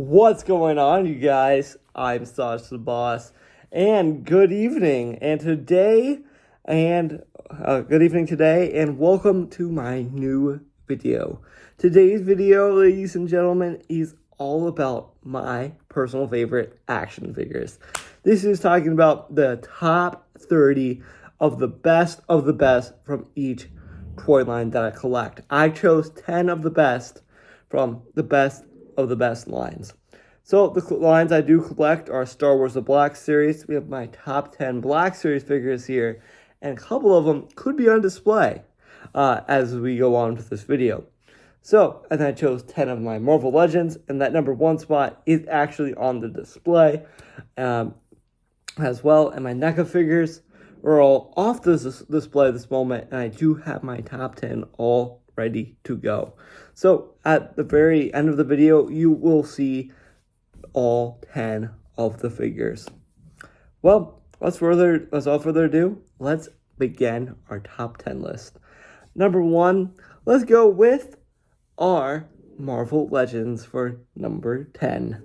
What's going on, you guys? I'm Saj the Boss, and good evening. Good evening today, and welcome to my new video. Today's video, ladies and gentlemen, is all about my personal favorite action figures. This is talking about the top 30 of the best from each toy line that I collect. I chose 10 of the best from the best of the best lines. So the lines I do collect are Star Wars The Black Series. We have my top 10 Black Series figures here, and a couple of them could be on display as we go on with this video. So, and I chose 10 of my Marvel Legends, and that number 1 spot is actually on the display as well. And my Neca figures are all off the display this moment, and I do have my top 10 all ready to go. So at the very end of the video, you will see all 10 of the figures. Well, without further ado, let's begin our top 10 list. Number 1, let's go with our Marvel Legends for number 10.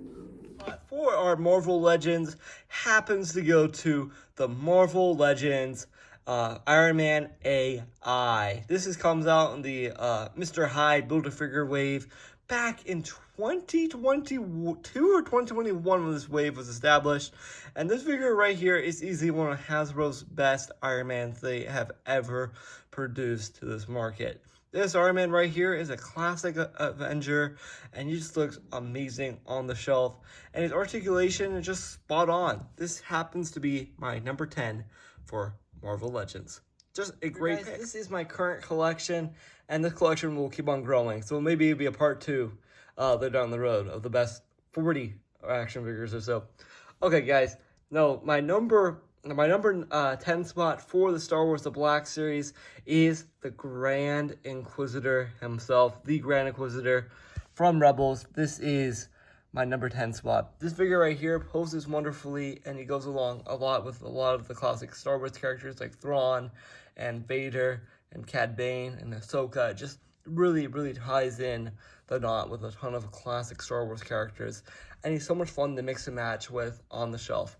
For our Marvel Legends happens to go to the Marvel Legends Iron Man AI. This comes out in the Mr. Hyde Build-A-Figure wave back in 2022 or 2021 when this wave was established. And this figure right here is easily one of Hasbro's best Iron Mans they have ever produced to this market. This Iron Man right here is a classic Avenger, and he just looks amazing on the shelf. And his articulation is just spot on. This happens to be my number 10 for Marvel Legends. Just a great pick. This is my current collection, and this collection will keep on growing. So maybe it'll be a part 2 later down the road of the best 40 action figures or so. Okay, guys. No, my number 10 spot for the Star Wars The Black Series is the Grand Inquisitor himself, the Grand Inquisitor from Rebels. This is my number 10 spot. This figure right here poses wonderfully, and he goes along a lot with a lot of the classic Star Wars characters like Thrawn and Vader and Cad Bane and Ahsoka. It just really, really ties in the knot with a ton of classic Star Wars characters, and he's so much fun to mix and match with on the shelf.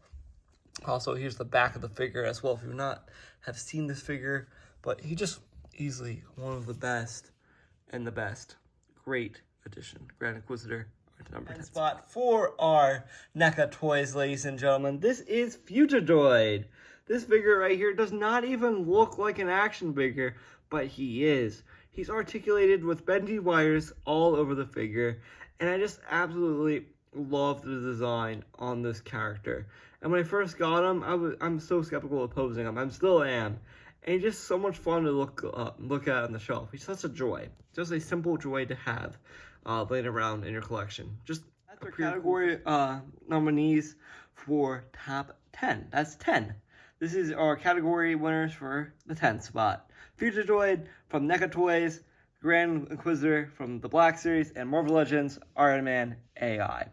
Also, here's the back of the figure as well, if you've not have seen this figure, but he just easily one of the best and the best. Great addition. Grand Inquisitor, number 10 spot for our NECA toys, ladies and gentlemen. This is Future Droid. This figure right here does not even look like an action figure, but he is. He's articulated with bendy wires all over the figure, and I just absolutely love the design on this character. And when I first got him, I'm so skeptical of posing him. I still am. And he's just so much fun to look at on the shelf. He's such a joy. Just a simple joy to have laying around in your collection. Just that's our category nominees for top 10. That's 10. This is our category winners for the 10th spot. Future Droid from NECA Toys, Grand Inquisitor from the Black Series, and Marvel Legends Iron Man AI.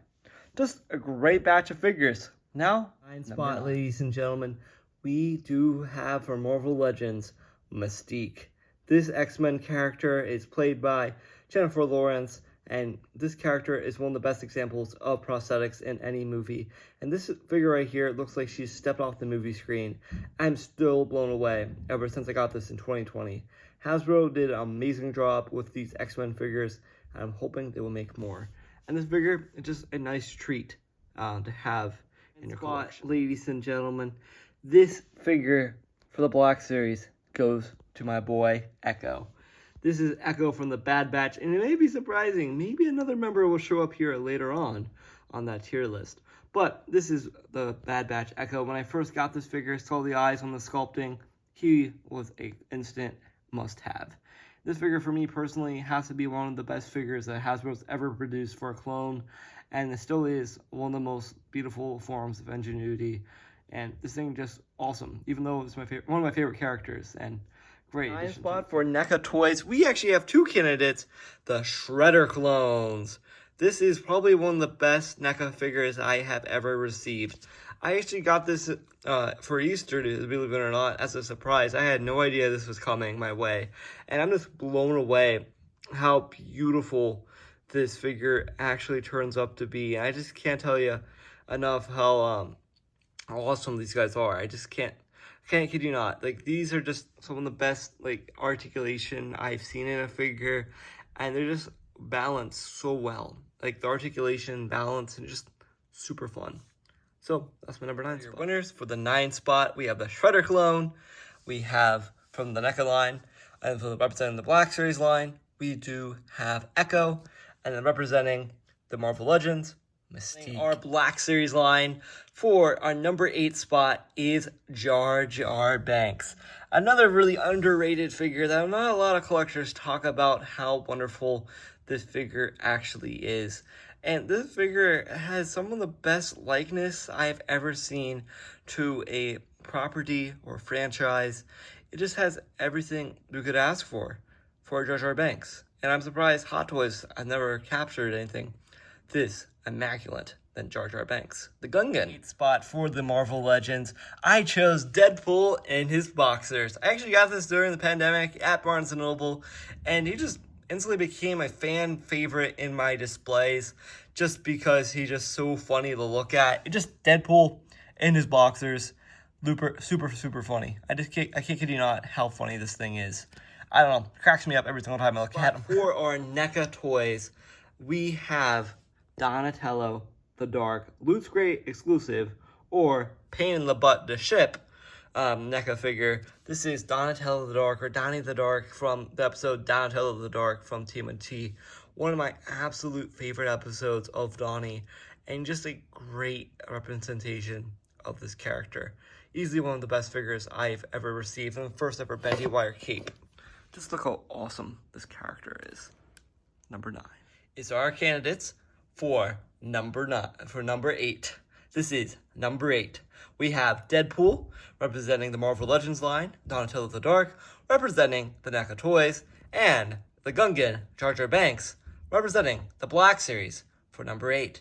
Just a great batch of figures. Now, 9th spot, ladies and gentlemen, we do have for Marvel Legends Mystique. This X-Men character is played by Jennifer Lawrence, and this character is one of the best examples of prosthetics in any movie. And this figure right here looks like she's stepped off the movie screen. I'm still blown away ever since I got this in 2020. Hasbro did an amazing job with these X-Men figures, and I'm hoping they will make more. And this figure is just a nice treat to have in your collection. Ladies and gentlemen, this figure for the Black Series goes to my boy Echo. This is Echo from the Bad Batch, and it may be surprising. Maybe another member will show up here later on that tier list. But this is the Bad Batch Echo. When I first got this figure, saw the eyes on the sculpting, he was an instant must-have. This figure for me personally has to be one of the best figures that Hasbro's ever produced for a clone, and it still is one of the most beautiful forms of ingenuity. And this thing just awesome, even though it's one of my favorite characters. And great. 9th spot for NECA Toys. We actually have 2 candidates, the Shredder clones. This is probably one of the best NECA figures I have ever received. I actually got this for Easter, believe it or not, as a surprise. I had no idea this was coming my way. And I'm just blown away how beautiful this figure actually turns up to be. I just can't tell you enough how awesome these guys are. I can't kid you not. Like, these are just some of the best, like, articulation I've seen in a figure, and they're just balanced so well. Like, the articulation, balance, and just super fun. So that's my number 9 spot. Winners for the 9 spot, we have the Shredder clone. We have from the Neca line, and for representing the Black Series line, we do have Echo, and then representing the Marvel Legends, Mystique. Our Black Series line for our number 8 spot is Jar Jar Binks. Another really underrated figure that not a lot of collectors talk about how wonderful this figure actually is. And this figure has some of the best likeness I've ever seen to a property or franchise. It just has everything you could ask for Jar Jar Binks. And I'm surprised Hot Toys have never captured anything this immaculate than Jar Jar Binks. The Gungan spot for the Marvel Legends, I chose Deadpool in his boxers. I actually got this during the pandemic at Barnes & Noble, and he just instantly became a fan favorite in my displays just because he's just so funny to look at. It just Deadpool in his boxers, super funny. I can't kid you not how funny this thing is. I don't know, it cracks me up every single time I look at him. For our NECA toys, we have Donatello the Dark, Loot Crate exclusive, or Pain in the Butt to ship NECA figure. This is Donatello the Dark, or Donnie the Dark, from the episode Donatello the Dark from TMNT. One of my absolute favorite episodes of Donnie, and just a great representation of this character. Easily one of the best figures I've ever received, and the first ever bendy wire cape. Just look how awesome this character is. Number 9 is our candidates for number 8. This is number 8. We have Deadpool, representing the Marvel Legends line, Donatello the Dark, representing the NECA toys, and the Gungan, Jar Jar Binks, representing the Black Series for number 8.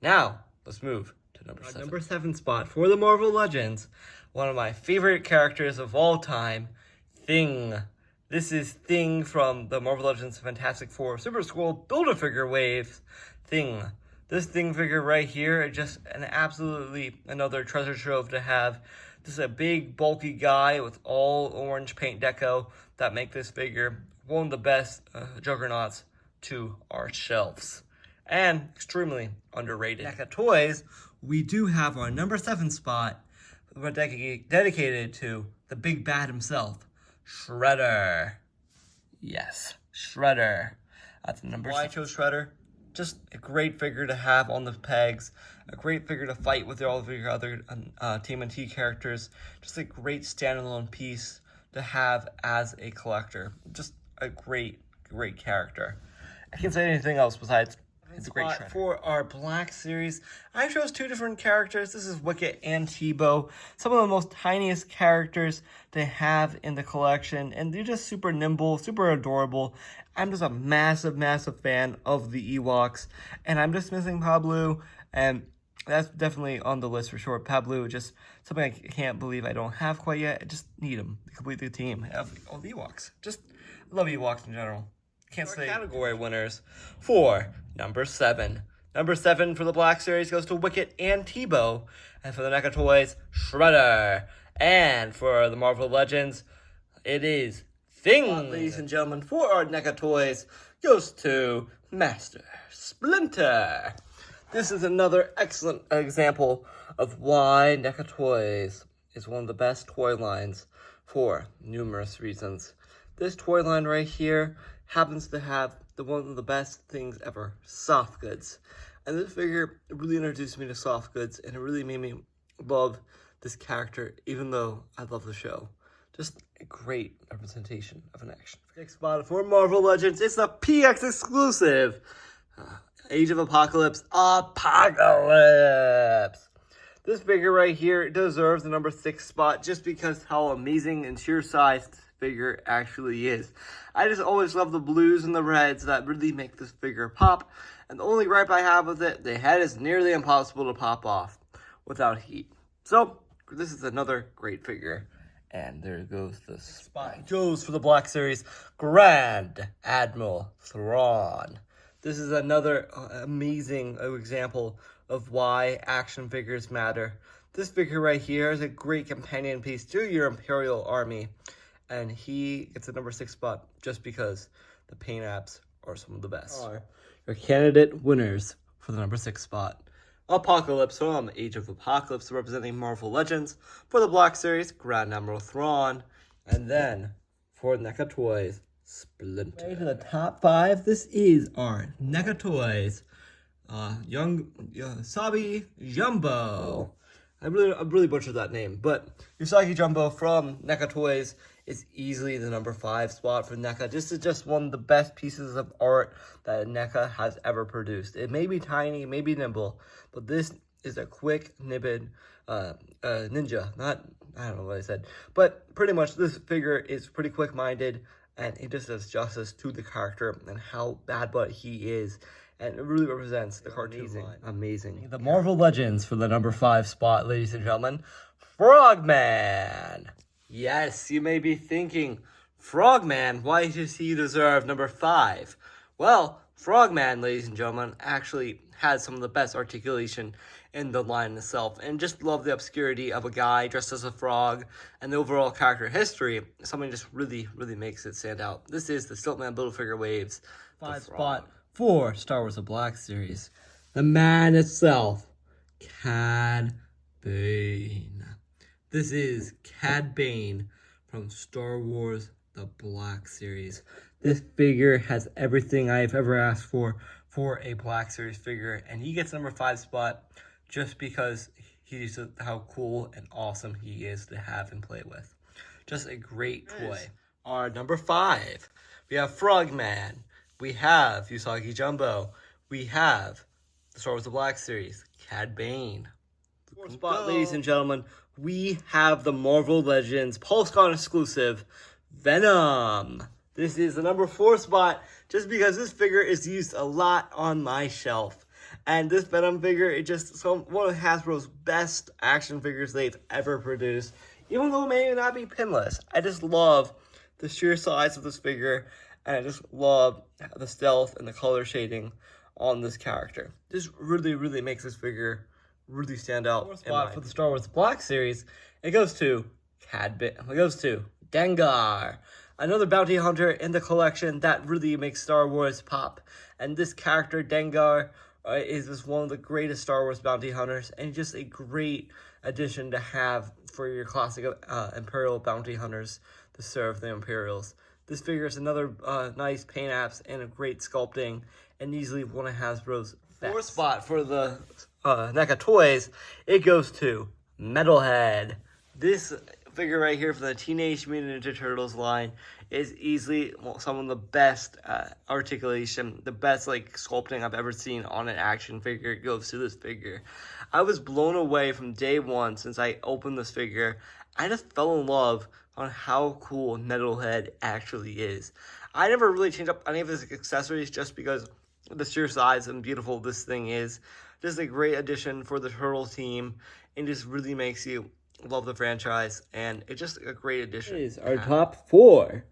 Now, let's move to number 7. Number 7 spot for the Marvel Legends, one of my favorite characters of all time, Thing. This is Thing from the Marvel Legends Fantastic Four Super Skrull Build-A-Figure Waves. Thing. This Thing figure right here is just an absolutely another treasure trove to have. This is a big, bulky guy with all orange paint deco that make this figure one of the best juggernauts to our shelves. And extremely underrated. NECA toys, we do have our number 7 spot dedicated to the big bad himself, Shredder. Yes, Shredder. That's number 6. Why I chose Shredder? Just a great figure to have on the pegs. A great figure to fight with all of your other TMNT characters. Just a great standalone piece to have as a collector. Just a great character. I can't say anything else besides it's a great Shredder. For our Black Series, I chose 2 different characters. This is Wicket and Tebow. Some of the most tiniest characters to have in the collection, and they're just super nimble, super adorable. I'm just a massive fan of the Ewoks, and I'm just missing Pablo, and that's definitely on the list for sure. Pablo, just something I can't believe I don't have quite yet. I just need him to complete the team of all the Ewoks. Just love Ewoks in general. Can't say. Category winners for number 7. Number 7 for the Black Series goes to Wicket and Tebow. And for the NECA toys, Shredder. And for the Marvel Legends, it is Thing. Ladies and gentlemen, for our NECA toys, goes to Master Splinter. This is another excellent example of why NECA Toys is one of the best toy lines for numerous reasons. This toy line right here happens to have one of the best things ever, soft goods. And this figure really introduced me to soft goods, and it really made me love this character, even though I love the show. Just a great representation of an action. Next spot for Marvel Legends, it's the PX exclusive, Age of Apocalypse. This figure right here deserves the number 6 spot just because how amazing and sheer sized figure actually is. I just always love the blues and the reds that really make this figure pop. And the only gripe I have with it, the head is nearly impossible to pop off without heat. So, this is another great figure. And there goes the spot. Goes for the Black Series, Grand Admiral Thrawn. This is another amazing example of why action figures matter. This figure right here is a great companion piece to your Imperial Army, and he gets a number 6 spot just because the paint apps are some of the best. Your candidate winners for the number 6 spot. Apocalypse from Age of Apocalypse, representing Marvel Legends. For the Black Series, Grand Admiral Thrawn. And then, for NECA Toys, Splinter. Okay, for the top 5, this is our NECA Toys. Sabi Jumbo. I really butchered that name, but Usagi Jumbo from NECA Toys is easily the number 5 spot for NECA. This is just one of the best pieces of art that NECA has ever produced. It may be tiny, it may be nimble, but this is a quick, nibbed ninja. I don't know what I said, but pretty much this figure is pretty quick-minded, and it just does justice to the character and how bad but he is. And it really represents the cartoon line. Amazing. The Marvel Legends for the number 5 spot, ladies and gentlemen. Frogman. Yes, you may be thinking, Frogman, why does he deserve number 5? Well, Frogman, ladies and gentlemen, actually has some of the best articulation in the line itself. And just love the obscurity of a guy dressed as a frog and the overall character history. Something just really makes it stand out. This is the Stiltman Build-A-Figure Waves 5 spot for Star Wars The Black Series. The man itself, Cad Bane. This is Cad Bane from Star Wars The Black Series. This figure has everything I've ever asked for a Black Series figure, and he gets number 5 spot just because he's how cool and awesome he is to have and play with. Just a great toy. Our number 5, we have Frogman. We have Usagi Jumbo. We have the Star Wars The Black Series, Cad Bane. 4th spot, ladies and gentlemen, we have the Marvel Legends PulseCon exclusive, Venom. This is the number 4 spot just because this figure is used a lot on my shelf. And this Venom figure is just one of Hasbro's best action figures they've ever produced. Even though it may not be pinless, I just love the sheer size of this figure. And I just love the stealth and the color shading on this character. This really makes this figure really stand out. 4th spot for the Star Wars Black Series, it goes to Dengar. Another bounty hunter in the collection that really makes Star Wars pop. And this character, Dengar, is just one of the greatest Star Wars bounty hunters, and just a great addition to have for your classic Imperial bounty hunters to serve the Imperials. This figure is another nice paint apps and a great sculpting, and easily one of Hasbro's best. 4th spot for the NECA Toys, it goes to Metalhead. This figure right here from the Teenage Mutant Ninja Turtles line is easily some of the best articulation, the best sculpting I've ever seen on an action figure. It goes to this figure. I was blown away from day one since I opened this figure. I just fell in love on how cool Metalhead actually is. I never really changed up any of his accessories just because of the sheer size and beautiful this thing is. Just a great addition for the Turtle team, and just really makes you love the franchise, and it's just a great addition. This is our top 4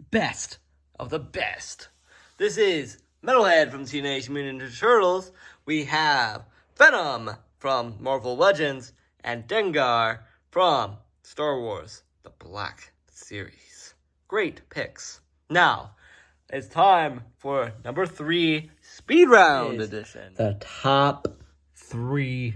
best of the best. This is Metalhead from Teenage Mutant Ninja Turtles. We have Venom from Marvel Legends, and Dengar from Star Wars The Black Series. Great picks. Now, it's time for number 3 Speed Round Edition. The top 3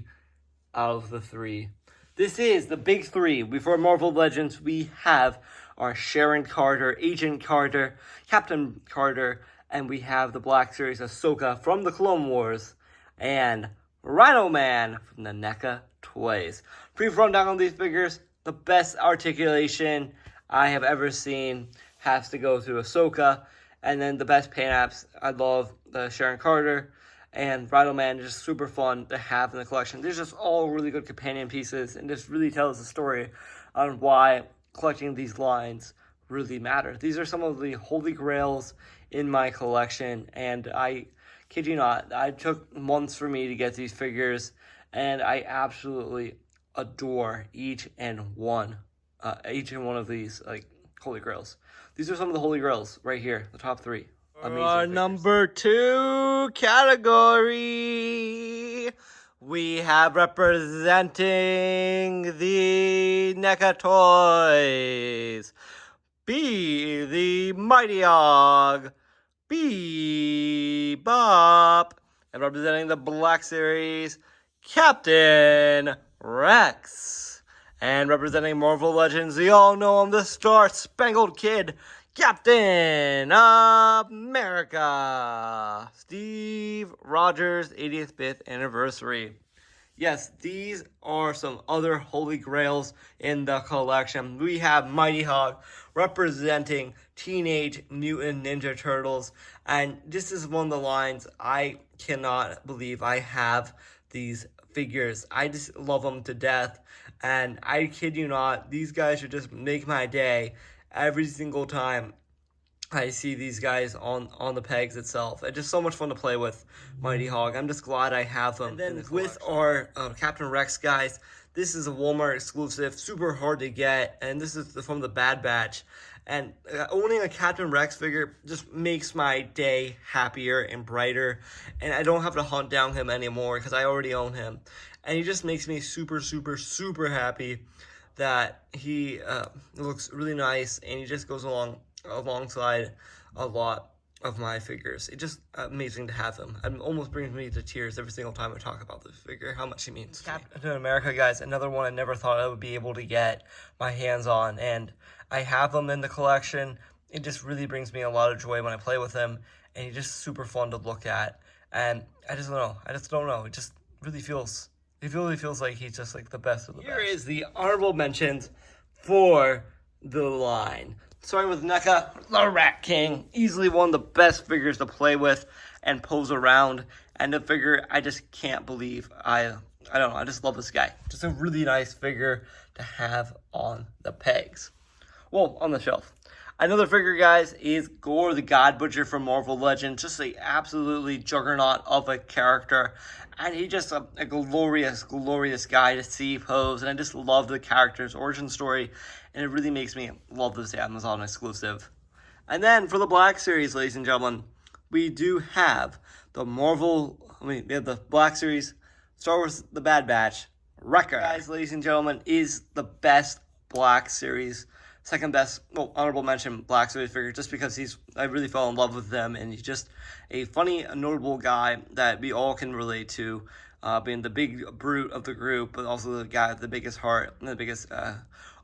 out of the 3. This is the big 3. Before Marvel Legends, we have our Sharon Carter, Agent Carter, Captain Carter, and we have the Black Series Ahsoka from the Clone Wars, and Rhino Man from the NECA Toys. Brief rundown on these figures. The best articulation I have ever seen has to go to Ahsoka, and then the best paint apps, I love the Sharon Carter, and Rhino Man is just super fun to have in the collection. They're just all really good companion pieces, and just really tells the story on why collecting these lines really matter. These are some of the holy grails in my collection, and I kid you not, I took months for me to get these figures, and I absolutely adore each and one of these holy grails. These are some of the holy grails right here, the top 3. Our number 2 category, we have representing the Neca toys. Be the Mighty Og, Bebop, and representing the Black Series, Captain Rex. And representing Marvel Legends, you all know him, the Star Spangled Kid, Captain America, Steve Rogers' 85th anniversary. Yes, these are some other holy grails in the collection. We have Mighty Hog representing Teenage Mutant Ninja Turtles. And this is one of the lines I cannot believe I have these figures. I just love them to death. And I kid you not, these guys should just make my day every single time I see these guys on the pegs itself. It's just so much fun to play with Mighty Hog. I'm just glad I have them. And then with our Captain Rex guys, this is a Walmart exclusive, super hard to get, and this is from the Bad Batch. And owning a Captain Rex figure just makes my day happier and brighter, and I don't have to hunt down him anymore because I already own him. And he just makes me super, super, super happy that he looks really nice, and he just goes alongside a lot of my figures. It's just amazing to have him. It almost brings me to tears every single time I talk about this figure, how much he means to me. Captain America, guys, another one I never thought I would be able to get my hands on, and I have him in the collection. It just really brings me a lot of joy when I play with him, and he's just super fun to look at. And I just don't know. It just really feels, it really feels like he's just like the best of the best. Here is the honorable mentions for the line. Starting with Neca, the Rat King, easily one of the best figures to play with and pose around. And the figure I just can't believe. I don't know, I just love this guy. Just a really nice figure to have on the pegs. Well, on the shelf. Another figure, guys, is Gore the God Butcher from Marvel Legends. Just an absolutely juggernaut of a character. And he's just a glorious, glorious guy to see pose. And I just love the character's origin story. And it really makes me love this Amazon exclusive. And then for the Black Series, ladies and gentlemen, we do have the we have the Black Series, Star Wars The Bad Batch, Wrecker. Guys, ladies and gentlemen, is the best Black Series, second best, well, honorable mention Black Series figure, just because I really fell in love with them, and he's just a funny, notable guy that we all can relate to, being the big brute of the group, but also the guy with the biggest heart and the biggest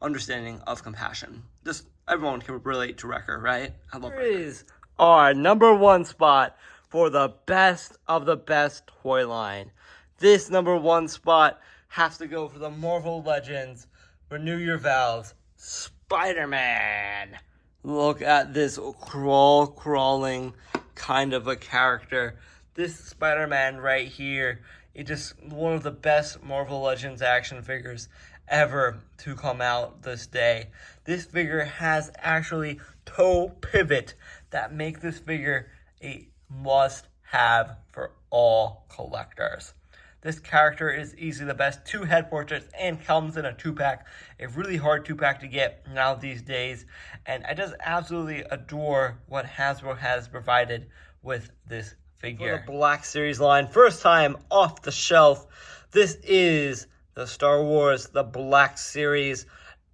understanding of compassion. Just everyone can relate to Wrecker, right? I love Wrecker. Here is our number 1 spot for the best of the best toy line. This number 1 spot has to go for the Marvel Legends Renew Your Vows Spider-Man. Look at this crawling kind of a character. This Spider-Man right here, it's just one of the best Marvel Legends action figures ever to come out this day. This figure has actually toe pivot that make this figure a must-have for all collectors. This character is easily the best 2 head portraits and comes in a 2-pack. A really hard 2-pack to get now these days. And I just absolutely adore what Hasbro has provided with this figure. For the Black Series line, first time off the shelf, this is the Star Wars The Black Series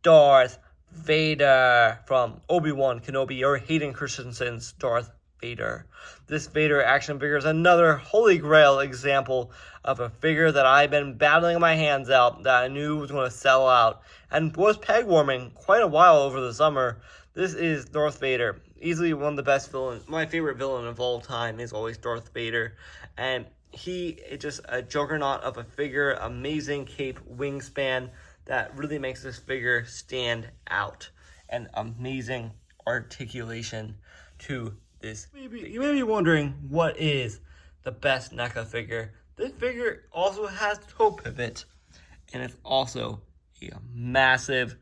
Darth Vader from Obi-Wan Kenobi, or Hayden Christensen's Darth Vader. This Vader action figure is another holy grail example of a figure that I've been battling my hands out, that I knew was going to sell out, and was peg warming quite a while over the summer. This is Darth Vader, easily one of the best villains. My favorite villain of all time is always Darth Vader, and he is just a juggernaut of a figure, amazing cape wingspan that really makes this figure stand out, and amazing articulation to this. You may be wondering, what is the best Neca figure? This figure also has toe pivot, and it's also a massive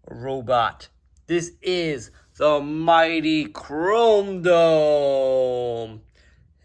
robot. This is the mighty Chrome Dome.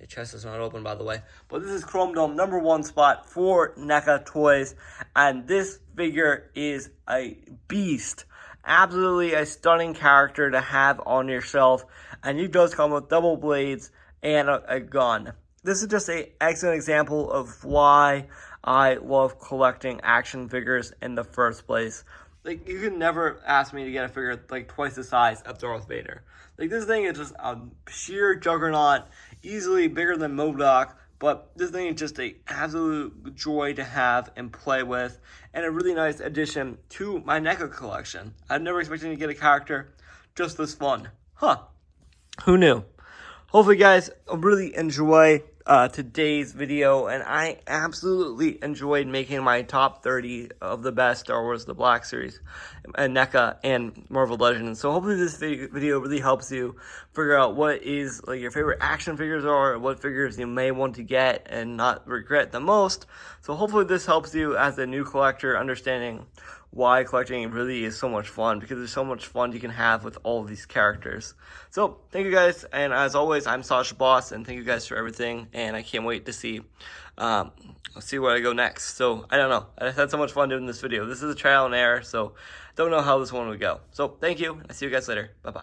The chest is not open, by the way, but this is Chrome Dome, number 1 spot for Neca toys, and this figure is a beast. absolutely a stunning character to have on your shelf, and he does come with double blades and a gun. This is just an excellent example of why I love collecting action figures in the first place. Like, you can never ask me to get a figure like twice the size of Darth Vader. Like, this thing is just a sheer juggernaut, easily bigger than MODOK, but this thing is just an absolute joy to have and play with, and a really nice addition to my Neca collection. I've never expected to get a character just this fun. Huh. Who knew? Hopefully, guys, really enjoy today's video, and I absolutely enjoyed making my top 30 of the best Star Wars The Black Series, and NECA, and Marvel Legends. So hopefully this video really helps you figure out what is like your favorite action figures are, what figures you may want to get and not regret the most. So hopefully this helps you as a new collector, understanding why collecting really is so much fun, because there's so much fun you can have with all of these characters. So thank you guys, and as always, I'm Sasha Boss, and thank you guys for everything, and I can't wait to see where I go next. So I don't know, I just had so much fun doing this video. This is a trial and error, so I don't know how this one would go. So thank you, I see you guys later. Bye bye.